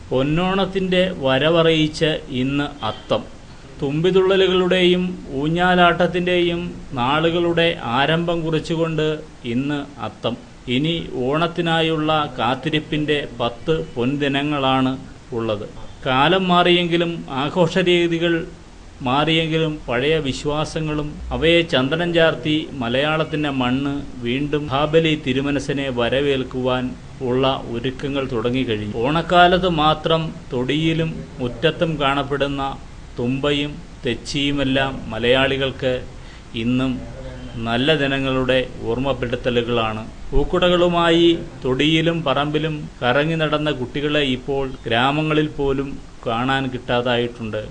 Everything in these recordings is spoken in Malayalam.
പൊന്നോണത്തിൻ്റെ വരവറിയിച്ച് ഇന്ന് അത്തം. തുമ്പിതുള്ളലുകളുടെയും ഊഞ്ഞാലാട്ടത്തിൻ്റെയും നാളുകളുടെ ആരംഭം കുറിച്ചുകൊണ്ട് ഇന്ന് അത്തം. ഇനി ഓണത്തിനായുള്ള കാത്തിരിപ്പിൻ്റെ 10 പൊൻദിനങ്ങളാണ് ഉള്ളത്. കാലം മാറിയെങ്കിലും ആഘോഷരീതികൾ മാറിയെങ്കിലും പഴയ വിശ്വാസങ്ങളും അവയെ ചന്ദനം ചാർത്തി മലയാളത്തിൻ്റെ മണ്ണ് വീണ്ടും മഹാബലി തിരുമനസിനെ വരവേൽക്കുവാൻ ഉള്ള ഒരുക്കങ്ങൾ തുടങ്ങിക്കഴിഞ്ഞു. ഓണക്കാലത്ത് മാത്രം തൊടിയിലും മുറ്റത്തും കാണപ്പെടുന്ന തുമ്പയും തെച്ചിയുമെല്ലാം മലയാളികൾക്ക് ഇന്നും നല്ല ദിനങ്ങളുടെ ഓർമ്മപ്പെടുത്തലുകളാണ്. പൂക്കുടകളുമായി തൊടിയിലും പറമ്പിലും കറങ്ങി നടന്ന കുട്ടികളെ ഇപ്പോൾ ഗ്രാമങ്ങളിൽ പോലും കാണാൻ കിട്ടാതായിട്ടുണ്ട്.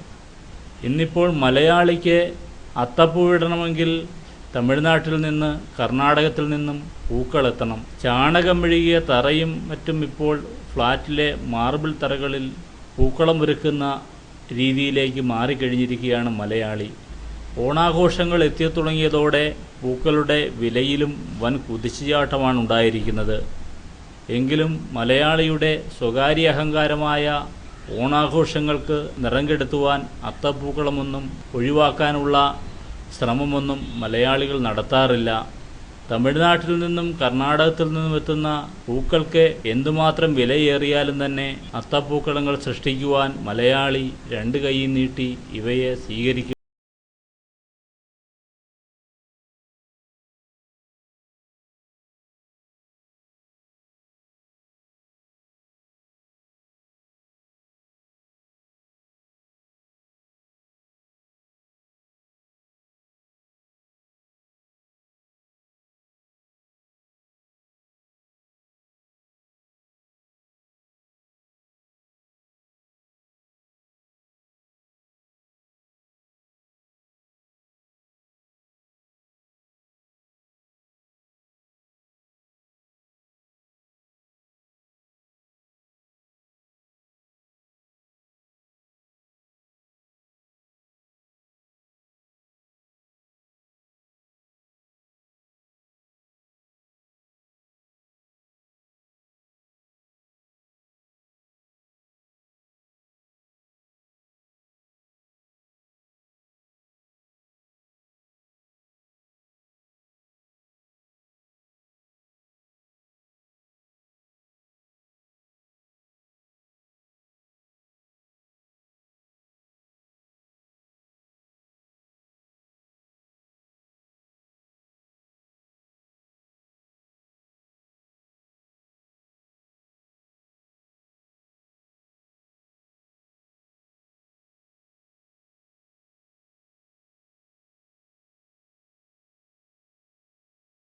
ഇന്നിപ്പോൾ മലയാളിക്ക് അത്തപ്പൂവിടണമെങ്കിൽ തമിഴ്നാട്ടിൽ നിന്ന് കർണാടകത്തിൽ നിന്നും പൂക്കളെത്തണം. ചാണകം മെഴുകിയ തറയും മറ്റും ഇപ്പോൾ ഫ്ലാറ്റിലെ മാർബിൾ തറകളിൽ പൂക്കളം ഒരുക്കുന്ന രീതിയിലേക്ക് മാറിക്കഴിഞ്ഞിരിക്കുകയാണ് മലയാളി. ഓണാഘോഷങ്ങൾ എത്തിത്തുടങ്ങിയതോടെ പൂക്കളുടെ വിലയിലും വൻ കുതിച്ചുചാട്ടമാണ് ഉണ്ടായിരിക്കുന്നത്. എങ്കിലും മലയാളിയുടെ സ്വകാര്യ അഹങ്കാരമായ ഓണാഘോഷങ്ങൾക്ക് നിറം കെടുത്തുവാൻ അത്തപ്പൂക്കളമൊന്നും ഒഴിവാക്കാനുള്ള ശ്രമമൊന്നും മലയാളികൾ നടത്താറില്ല. തമിഴ്നാട്ടിൽ നിന്നും കർണാടകത്തിൽ നിന്നും എത്തുന്ന പൂക്കൾക്ക് എന്തുമാത്രം വിലയേറിയാലും തന്നെ അത്തപ്പൂക്കളങ്ങൾ സൃഷ്ടിക്കുവാൻ മലയാളി 2 കൈ നീട്ടി ഇവയെ സ്വീകരിക്കും.